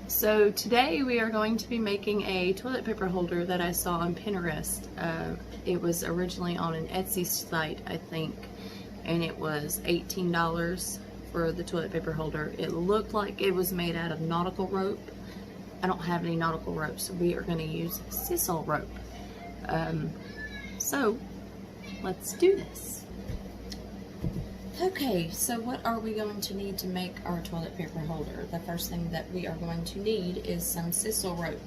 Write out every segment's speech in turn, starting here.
So today we are going to be making a toilet paper holder that I saw on Pinterest. It was originally on an Etsy site, I think, and it was $18 for the toilet paper holder. It looked like it was made out of nautical rope. I don't have any nautical rope, so we are going to use sisal rope. So let's do this. Okay, so what are we going to need to make our toilet paper holder? The first thing that we are going to need is some sisal rope.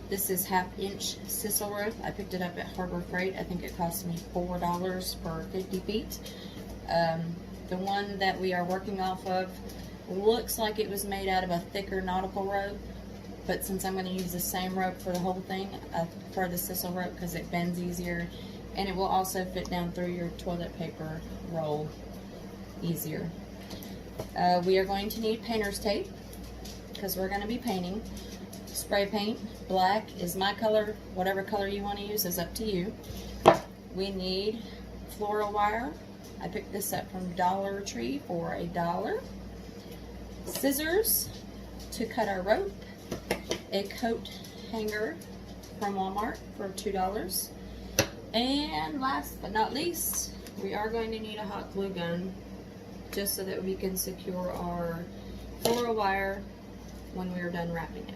This is 1/2-inch sisal rope. I picked it up at Harbor Freight. I think it cost me $4 for 50 feet. The one that we are working off of looks like it was made out of a thicker nautical rope, but since I'm going to use the same rope for the whole thing, I prefer the sisal rope because it bends easier, and it will also fit down through your toilet paper roll easier. We are going to need painter's tape because we're going to be painting. Spray paint, black is my color. Whatever color you want to use is up to you. We need floral wire. I picked this up from Dollar Tree for $1. Scissors to cut our rope. A coat hanger from Walmart for $2. And last but not least, we are going to need a hot glue gun just so that we can secure our floral wire when we are done wrapping it.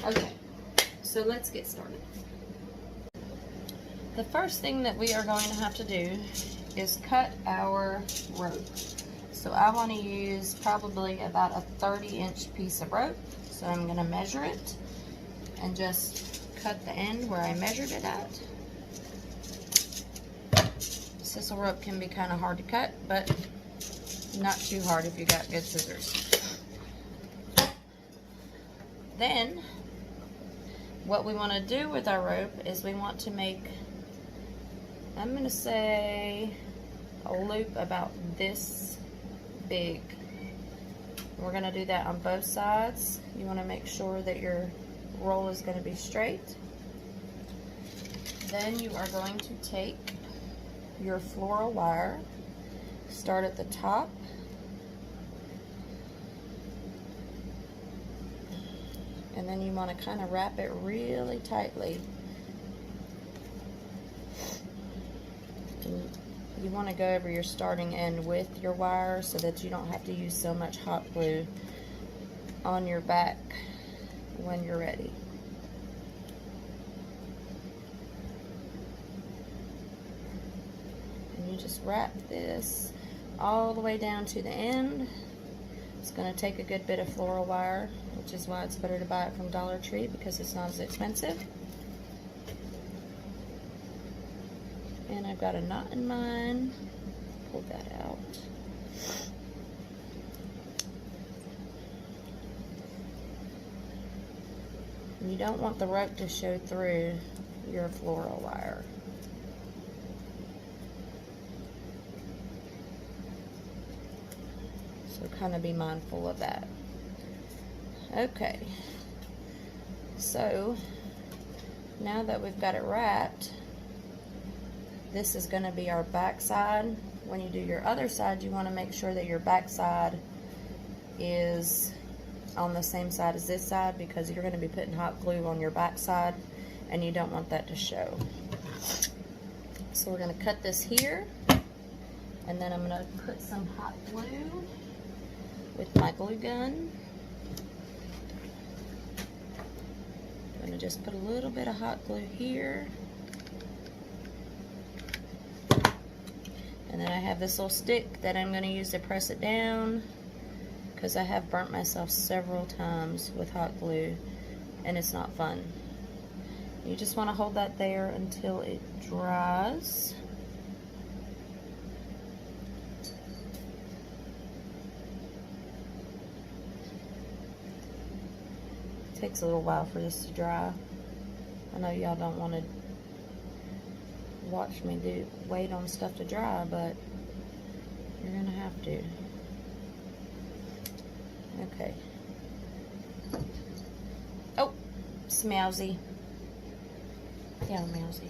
Okay, so let's get started. The first thing that we are going to have to do is cut our rope. So I want to use probably about a 30-inch piece of rope. So I'm going to measure it and just cut the end where I measured it at. Sisal rope can be kind of hard to cut, but not too hard if you got good scissors. Then, what we want to do with our rope is we want to make, I'm going to say, a loop about this big. We're going to do that on both sides. You want to make sure that your roll is going to be straight. Then you are going to take your floral wire, start at the top, and then you want to kind of wrap it really tightly. And you want to go over your starting end with your wire so that you don't have to use so much hot glue on your back when you're ready. And you just wrap this all the way down to the end. It's going to take a good bit of floral wire, which is why it's better to buy it from Dollar Tree because it's not as expensive. And I've got a knot in mine. Pull that out. And you don't want the rope to show through your floral wire. So kind of be mindful of that. Okay, so now that we've got it wrapped, this is going to be our back side. When you do your other side, you want to make sure that your back side is on the same side as this side because you're going to be putting hot glue on your back side and you don't want that to show. So we're going to cut this here, and then I'm going to put some hot glue with my glue gun. I'm going to just put a little bit of hot glue here. And then I have this little stick that I'm going to use to press it down because I have burnt myself several times with hot glue and it's not fun. You just want to hold that there until it dries. It takes a little while for this to dry. I know y'all don't want to watch me wait on stuff to dry, but you're gonna have to. Okay. Oh, Smowsy. Yeah, Mousy.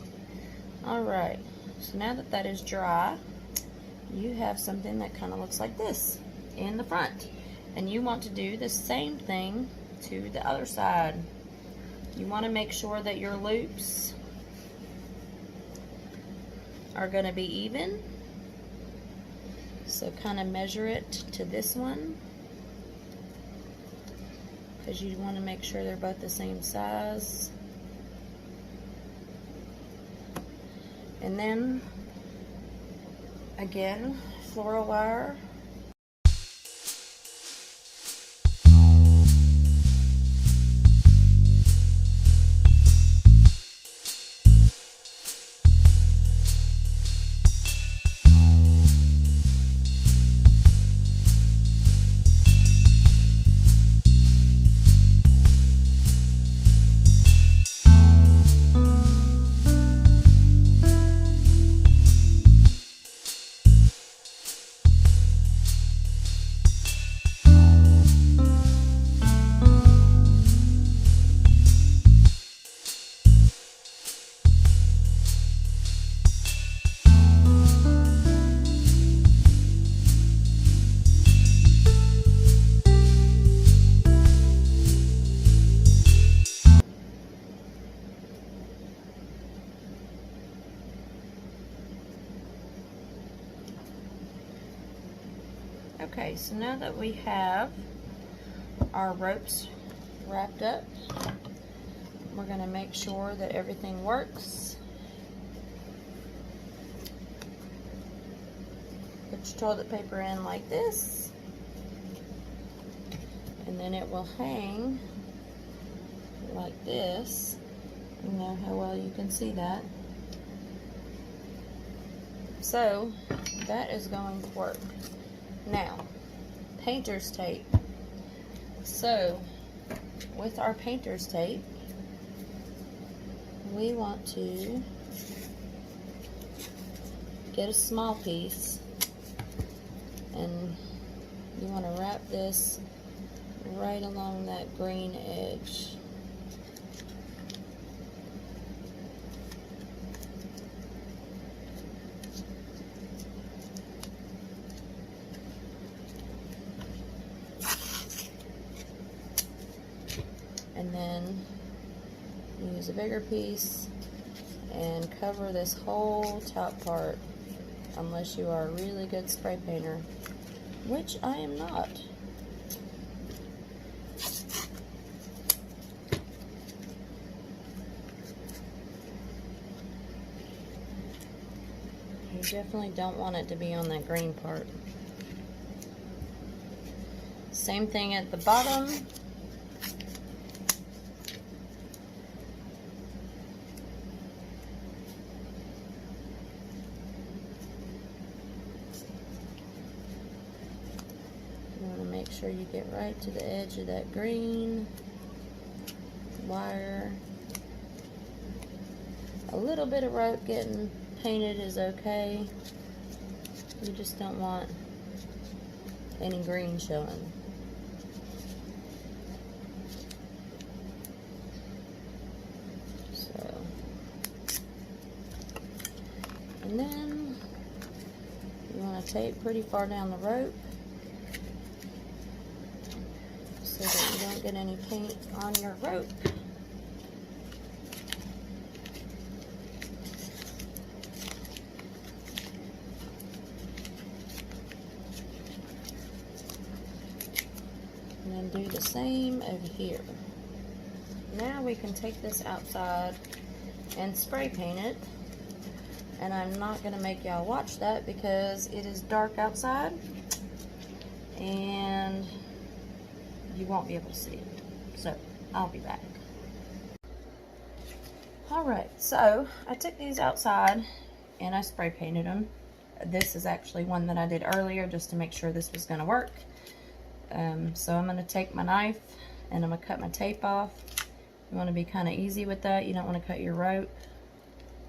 Alright, so now that that is dry, you have something that kind of looks like this in the front. And you want to do the same thing to the other side. You want to make sure that your loops are going to be even. So kind of measure it to this one, because you want to make sure they're both the same size. And then again, floral wire. Okay, so now that we have our ropes wrapped up, we're going to make sure that everything works. Put your toilet paper in like this, and then it will hang like this. You know how well you can see that. So that is going to work. Now, painter's tape. So with our painter's tape, we want to get a small piece, and you want to wrap this right along that green edge. And then use a bigger piece and cover this whole top part, unless you are a really good spray painter, which I am not. You definitely don't want it to be on that green part. Same thing at the bottom. Make sure you get right to the edge of that green wire. A little bit of rope getting painted is okay. You just don't want any green showing. So, and then you want to tape pretty far down the rope, so that you don't get any paint on your rope. And then do the same over here. Now we can take this outside and spray paint it. And I'm not going to make y'all watch that because it is dark outside and you won't be able to see it. So I'll be back. Alright, so I took these outside and I spray painted them. This is actually one that I did earlier just to make sure this was going to work. So I'm going to take my knife and I'm going to cut my tape off. You want to be kind of easy with that. You don't want to cut your rope.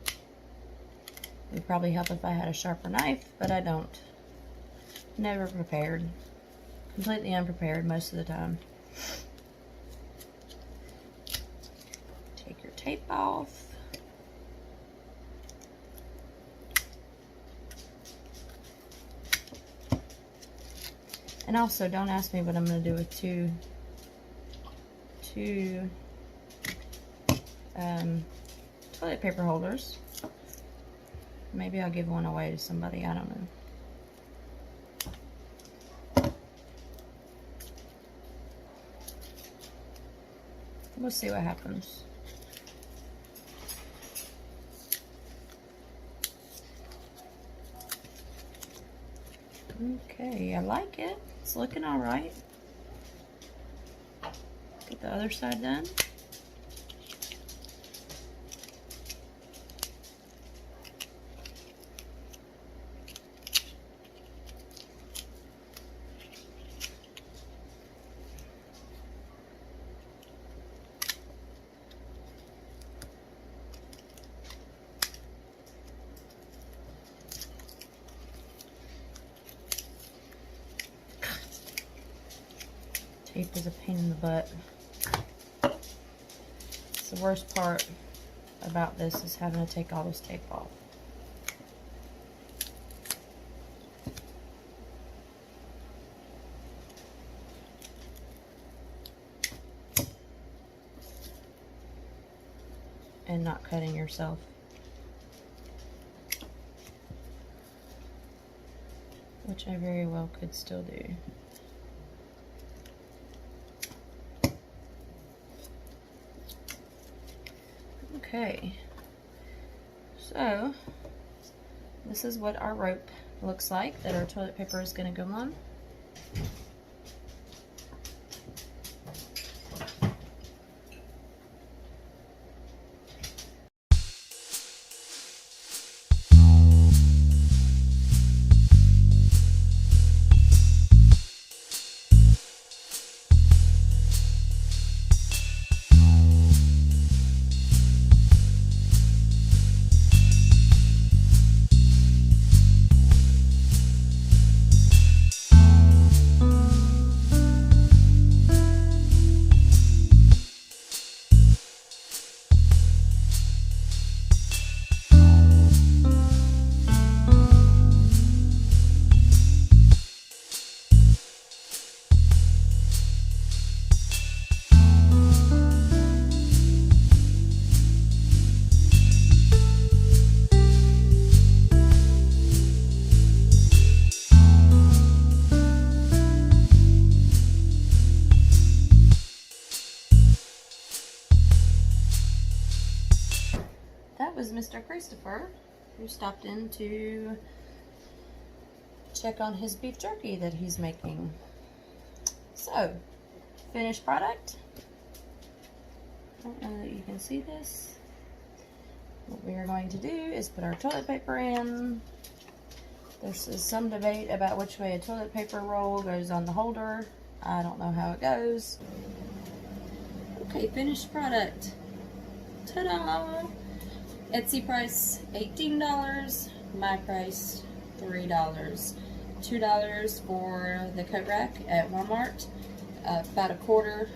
It would probably help if I had a sharper knife, but I don't. Never prepared. Completely unprepared most of the time. Take your tape off. And also, don't ask me what I'm going to do with two 2 toilet paper holders. Maybe I'll give one away to somebody, I don't know. We'll see what happens. Okay, I like it. It's looking all right. Get the other side done. Tape is a pain in the butt. It's the worst part about this is having to take all this tape off. And not cutting yourself. Which I very well could still do. Okay, so this is what our rope looks like that our toilet paper is going to go on. Was Mr. Christopher, who stopped in to check on his beef jerky that he's making. So, finished product. I don't know that you can see this. What we are going to do is put our toilet paper in. There's some debate about which way a toilet paper roll goes on the holder. I don't know how it goes. Okay, finished product. Ta-da! Etsy price $18, my price $3. $2 for the coat rack at Walmart, about a quarter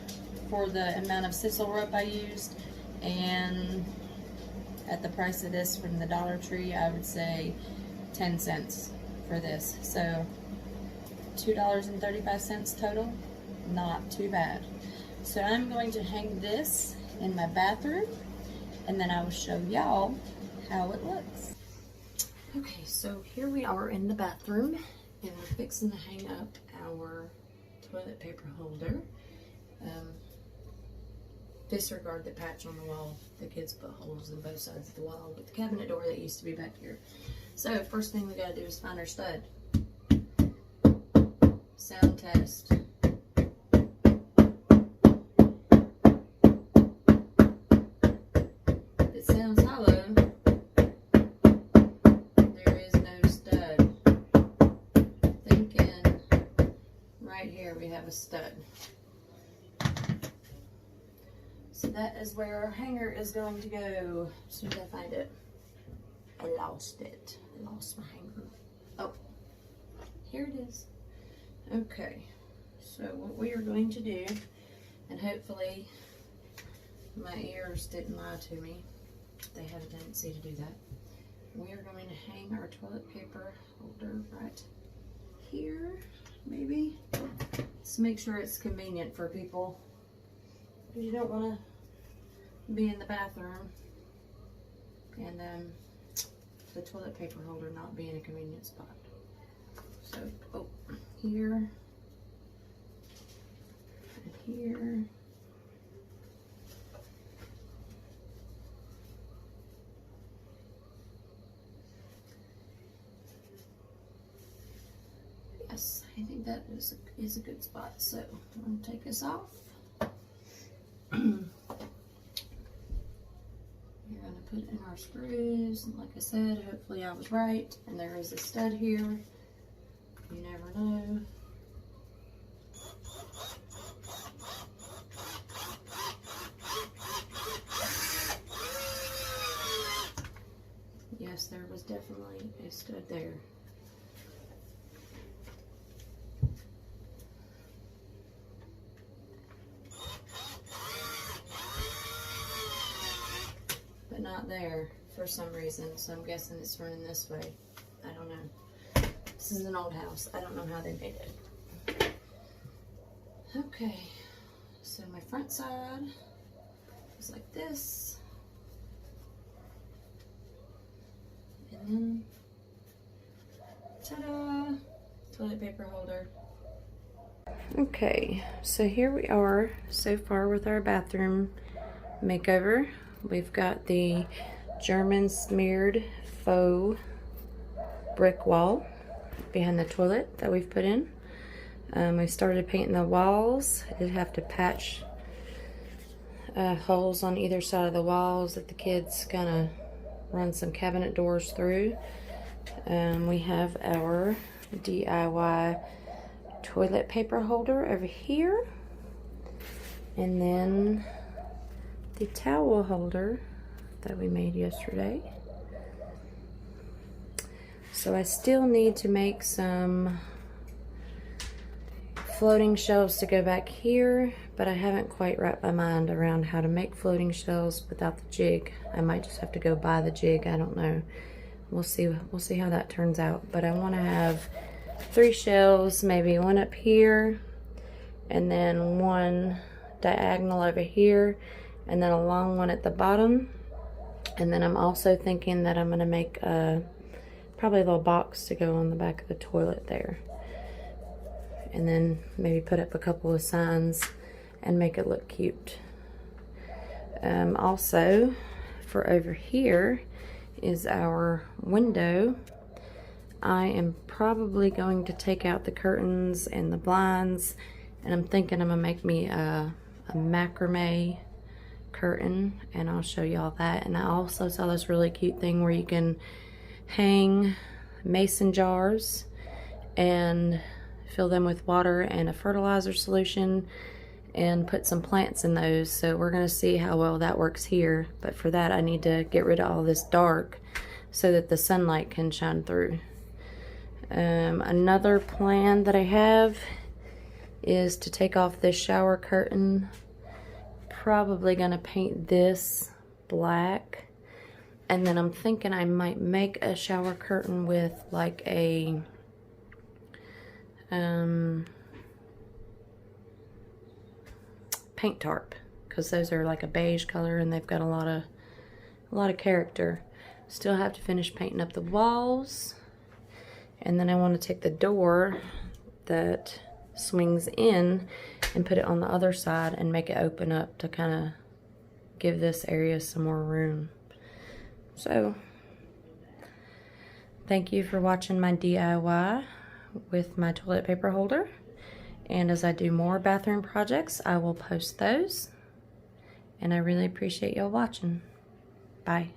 for the amount of sisal rope I used, and at the price of this from the Dollar Tree, I would say 10 cents for this. So $2.35 total, not too bad. So I'm going to hang this in my bathroom, and then I will show y'all how it looks. Okay, so here we are in the bathroom, and we're fixing to hang up our toilet paper holder. Disregard the patch on the wall. The kids put holes in both sides of the wall with the cabinet door that used to be back here. So first thing we gotta do is find our stud. Sound test. It sounds hollow. There is no stud. Thinking right here we have a stud. So that is where our hanger is going to go. As soon as I find it. I lost it. I lost my hanger. Oh, here it is. Okay, so what we are going to do, and hopefully my ears didn't lie to me. They have a tendency to do that. We are going to hang our toilet paper holder right here, maybe. Let's make sure it's convenient for people. You don't want to be in the bathroom and the toilet paper holder not be in a convenient spot. So, oh, here and here. Yes, I think that is a good spot. So I'm going to take this off. We're going to put in our screws. And like I said, hopefully I was right. And there is a stud here. You never know. Yes, there was definitely a stud there. But not there for some reason, so I'm guessing it's running this way. I don't know. This is an old house. I don't know how they made it. Okay, so my front side is like this. And then, ta-da, toilet paper holder. Okay, so here we are so far with our bathroom makeover. We've got the German smeared faux brick wall behind the toilet that we've put in. We started painting the walls. I did have to patch holes on either side of the walls that the kids kind of run some cabinet doors through. We have our DIY toilet paper holder over here, and then the towel holder that we made yesterday. So I still need to make some floating shelves to go back here, but I haven't quite wrapped my mind around how to make floating shelves without the jig. I might just have to go buy the jig. I don't know. We'll see how that turns out. But I want to have 3 shelves, maybe one up here, and then one diagonal over here, and then a long one at the bottom. And then I'm also thinking that I'm going to make probably a little box to go on the back of the toilet there. And then maybe put up a couple of signs and make it look cute. Also, for over here is our window. I am probably going to take out the curtains and the blinds, and I'm thinking I'm going to make me a macrame curtain, and I'll show y'all that. And I also saw this really cute thing where you can hang mason jars and fill them with water and a fertilizer solution and put some plants in those. So we're going to see how well that works here, but for that I need to get rid of all this dark so that the sunlight can shine through. Another plan that I have is to take off this shower curtain. Probably going to paint this black, and then I'm thinking I might make a shower curtain with like a paint tarp, because those are like a beige color and they've got a lot of character. Still have to finish painting up the walls, and then I want to take the door that swings in and put it on the other side and make it open up to kind of give this area some more room. So thank you for watching my DIY with my toilet paper holder, and as I do more bathroom projects I will post those, and I really appreciate y'all watching. Bye.